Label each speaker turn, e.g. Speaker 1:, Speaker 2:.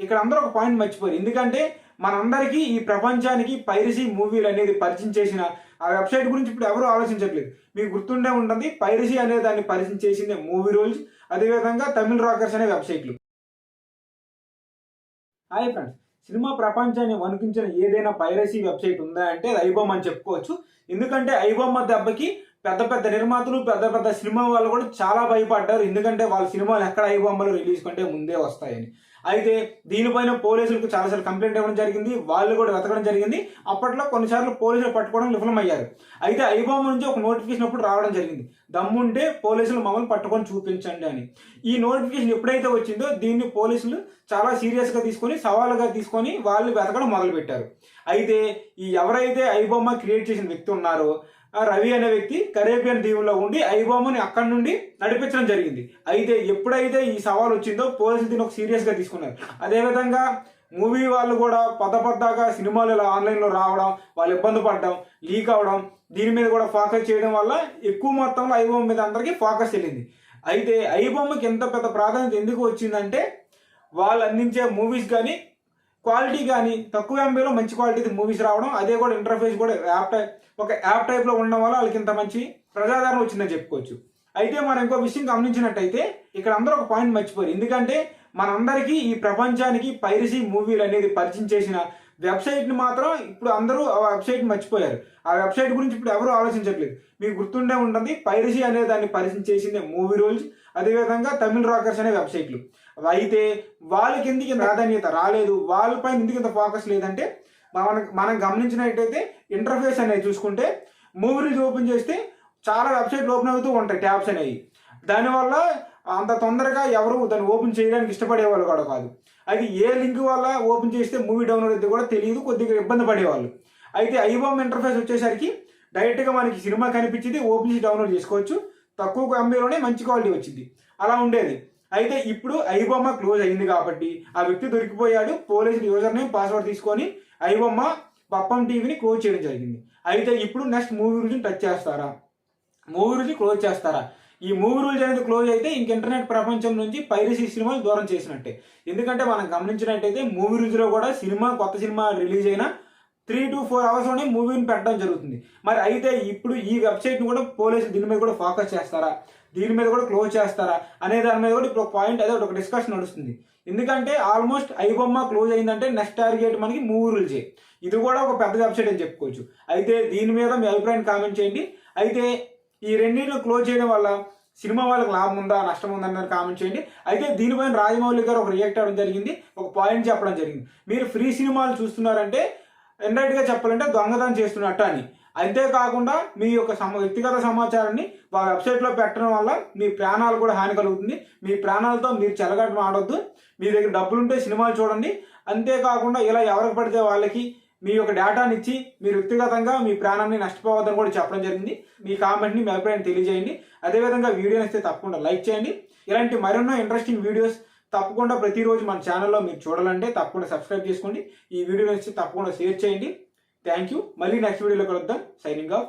Speaker 1: ఇక్కడ అందరూ ఒక పాయింట్ మర్చిపోయారు. ఎందుకంటే మనందరికీ ఈ ప్రపంచానికి పైరసీ మూవీలు అనేది పరిచయం చేసిన ఆ వెబ్సైట్ గురించి ఇప్పుడు ఎవరు ఆలోచించట్లేదు. మీకు గుర్తుండే ఉంటుంది, పైరసీ అనే దాన్ని పరిచయం చేసింది మూవీ రూల్స్, అదేవిధంగా తమిళ్ రాకర్స్ అనే వెబ్సైట్లు. హాయ్ ఫ్రెండ్స్, సినిమా ప్రపంచాన్ని వణికించిన ఏదైనా పైరసీ వెబ్సైట్ ఉందా అంటే అది ఐబొమ్మ అని చెప్పుకోవచ్చు. ఎందుకంటే ఐబొమ్మ దెబ్బకి పెద్ద పెద్ద నిర్మాతలు, పెద్ద పెద్ద సినిమా వాళ్ళు కూడా చాలా భయపడ్డారు. ఎందుకంటే వాళ్ళ సినిమాలు ఎక్కడ ఐబొమ్మలు రిలీజ్ కంటే ముందే వస్తాయని. అయితే దీనిపైన పోలీసులకు చాలాసార్లు కంప్లైంట్ ఇవ్వడం జరిగింది, వాళ్ళు కూడా వెతకడం జరిగింది. అప్పట్లో కొన్నిసార్లు పోలీసులు పట్టుకోవడం విఫలమయ్యారు. అయితే ఐబొమ్మ నుంచి ఒక నోటిఫికేషన్ అప్పుడు రావడం జరిగింది, దమ్ముంటే పోలీసులు మమ్మల్ని పట్టుకొని చూపించండి అని. ఈ నోటిఫికేషన్ ఎప్పుడైతే వచ్చిందో దీన్ని పోలీసులు చాలా సీరియస్గా తీసుకొని, సవాలుగా తీసుకొని వాళ్ళు వెతకడం మొదలుపెట్టారు. అయితే ఈ ఎవరైతే ఐబొమ్మ క్రియేట్ చేసిన వ్యక్తి ఉన్నారో రవి అనే వ్యక్తి కరేబియన్ దీవుల్లో ఉండి ఐబొమ్మని అక్కడి నుండి నడిపించడం జరిగింది. అయితే ఎప్పుడైతే ఈ సవాల్ వచ్చిందో పోలీసులు దీన్ని ఒక సీరియస్గా తీసుకున్నారు. అదేవిధంగా మూవీ వాళ్ళు కూడా పద్దగా సినిమాలు ఇలా ఆన్లైన్లో రావడం, వాళ్ళు ఇబ్బంది పడడం, లీక్ అవడం, దీని మీద కూడా ఫోకస్ చేయడం వల్ల ఎక్కువ మొత్తంలో ఐబొమ్మ మీద అందరికీ ఫోకస్ వెళ్ళింది. అయితే ఐబొమ్మకి ఎంత పెద్ద ప్రాధాన్యత ఎందుకు వచ్చిందంటే వాళ్ళు అందించే మూవీస్ కానీ క్వాలిటీ కానీ తక్కువ ఎంబీలో మంచి క్వాలిటీ మూవీస్ రావడం, అదే కూడా ఇంటర్ఫేస్ కూడా ఒక యాప్ టైప్లో ఉండడం వల్ల వాళ్ళకి ఇంత మంచి ప్రజాదరణ వచ్చిందని చెప్పుకోవచ్చు. అయితే మనం ఇంకో విషయం గమనించినట్టయితే ఇక్కడ అందరూ ఒక పాయింట్ మర్చిపోయారు. ఎందుకంటే మనందరికీ ఈ ప్రపంచానికి పైరసీ మూవీలు అనేది పరిచయం చేసిన వెబ్సైట్ని మాత్రం ఇప్పుడు అందరూ ఆ వెబ్సైట్ మర్చిపోయారు. ఆ వెబ్సైట్ గురించి ఇప్పుడు ఎవరు ఆలోచించట్లేదు. మీకు గుర్తుండే ఉంటుంది, పైరసీ అనే దాన్ని పరిచయం చేసింది మూవీ రూల్స్, అదేవిధంగా తమిళ్ రాకర్స్ అనే వెబ్సైట్లు. అయితే వాళ్ళకి ఎందుకు ఇంత ప్రాధాన్యత రాలేదు, వాళ్ళపైన ఎందుకు ఇంత ఫోకస్ లేదంటే మనం గమనించినట్టయితే ఇంటర్ఫేస్ అనేది చూసుకుంటే మూవీ రూల్స్ ఓపెన్ చేస్తే చాలా వెబ్సైట్లు ఓపెన్ అవుతూ ఉంటాయి, ట్యాబ్స్ అనేవి. దానివల్ల అంత తొందరగా ఎవరు దాన్ని ఓపెన్ చేయడానికి ఇష్టపడేవాళ్ళు కూడా కాదు. అయితే ఏ లింక్ వల్ల ఓపెన్ చేస్తే మూవీ డౌన్లోడ్ అయితే కూడా తెలియదు, కొద్దిగా ఇబ్బంది పడేవాళ్ళు. అయితే ఐబొమ్మ ఇంటర్ఫేస్ వచ్చేసరికి డైరెక్ట్గా మనకి సినిమా కనిపించింది, ఓపెన్ చేసి డౌన్లోడ్ చేసుకోవచ్చు, తక్కువ ఎంబీలోనే మంచి క్వాలిటీ వచ్చింది, అలా ఉండేది. అయితే ఇప్పుడు ఐబొమ్మ క్లోజ్ అయింది కాబట్టి ఆ వ్యక్తి దొరికిపోయాడు. పోలీసులు యూజర్ నేమ్ పాస్వర్డ్ తీసుకొని ఐబొమ్మ పప్పం టీవీని క్లోజ్ చేయడం జరిగింది. అయితే ఇప్పుడు నెక్స్ట్ మూవీ రూల్స్ని టచ్ చేస్తారా, మూవీ రూల్స్ని క్లోజ్ చేస్తారా? ఈ మూవీ రూల్స్ అనేది క్లోజ్ అయితే ఇంక ఇంటర్నెట్ ప్రపంచం నుంచి పైరసీ సినిమాలు దూరం చేసినట్టే. ఎందుకంటే మనం గమనించినట్టయితే మూవీ రూల్స్లో కూడా కొత్త సినిమా రిలీజ్ అయినా 3 to 4 అవర్స్లోనే మూవీని పెట్టడం జరుగుతుంది. మరి అయితే ఇప్పుడు ఈ వెబ్సైట్ని కూడా పోలీసులు దీని మీద కూడా ఫోకస్ చేస్తారా, దీని మీద కూడా క్లోజ్ చేస్తారా అనే దాని మీద కూడా ఇప్పుడు పాయింట్ అదే ఒక డిస్కషన్ నడుస్తుంది. ఎందుకంటే ఆల్మోస్ట్ ఐబొమ్మ క్లోజ్ అయిందంటే నెక్స్ట్ టార్గెట్ మనకి మూవీ రూల్సే. ఇది కూడా ఒక పెద్ద వెబ్సైట్ అని చెప్పుకోవచ్చు. అయితే దీని మీద మీ అభిప్రాయాన్ని కామెంట్ చేయండి. అయితే ఈ రెండింటిని క్లోజ్ చేయడం వల్ల సినిమా వాళ్ళకి లాభం ఉందా, నష్టం ఉందా అన్నది కామెంట్ చేయండి. అయితే దీనిపైన రాజమౌళి గారు ఒక రియాక్ట్ అవ్వడం జరిగింది, ఒక పాయింట్ చెప్పడం జరిగింది. మీరు ఫ్రీ సినిమాలు చూస్తున్నారంటే ఇండైరెక్ట్గా చెప్పాలంటే దొంగతనం చేస్తున్నట్టు అని. అంతేకాకుండా మీ యొక్క వ్యక్తిగత సమాచారాన్ని ఆ వెబ్సైట్లో పెట్టడం వల్ల మీ ప్రాణాలు కూడా హాని కలుగుతుంది. మీ ప్రాణాలతో మీరు చెలగాటం ఆడొద్దు. మీ దగ్గర డబ్బులుంటే సినిమాలు చూడండి. అంతేకాకుండా ఇలా ఎవరికి పడితే వాళ్ళకి మీ యొక్క డేటాని ఇచ్చి మీరు వ్యక్తిగతంగా మీ ప్రాణాన్ని నష్టపోవద్దని కూడా చెప్పడం జరిగింది. మీ కామెంట్ని, మీ అభిప్రాయాన్ని తెలియజేయండి. అదేవిధంగా వీడియో నచ్చితే తప్పకుండా లైక్ చేయండి. ఇలాంటి మరెన్నో ఇంట్రెస్టింగ్ వీడియోస్ తప్పకుండా ప్రతిరోజు మన ఛానల్లో మీరు చూడాలంటే తప్పకుండా సబ్స్క్రైబ్ చేసుకోండి. ఈ వీడియో నచ్చితే తప్పకుండా షేర్ చేయండి. Thank you. మళ్ళీ నెక్స్ట్ వీడియోలో కలుద్దాం. Signing off.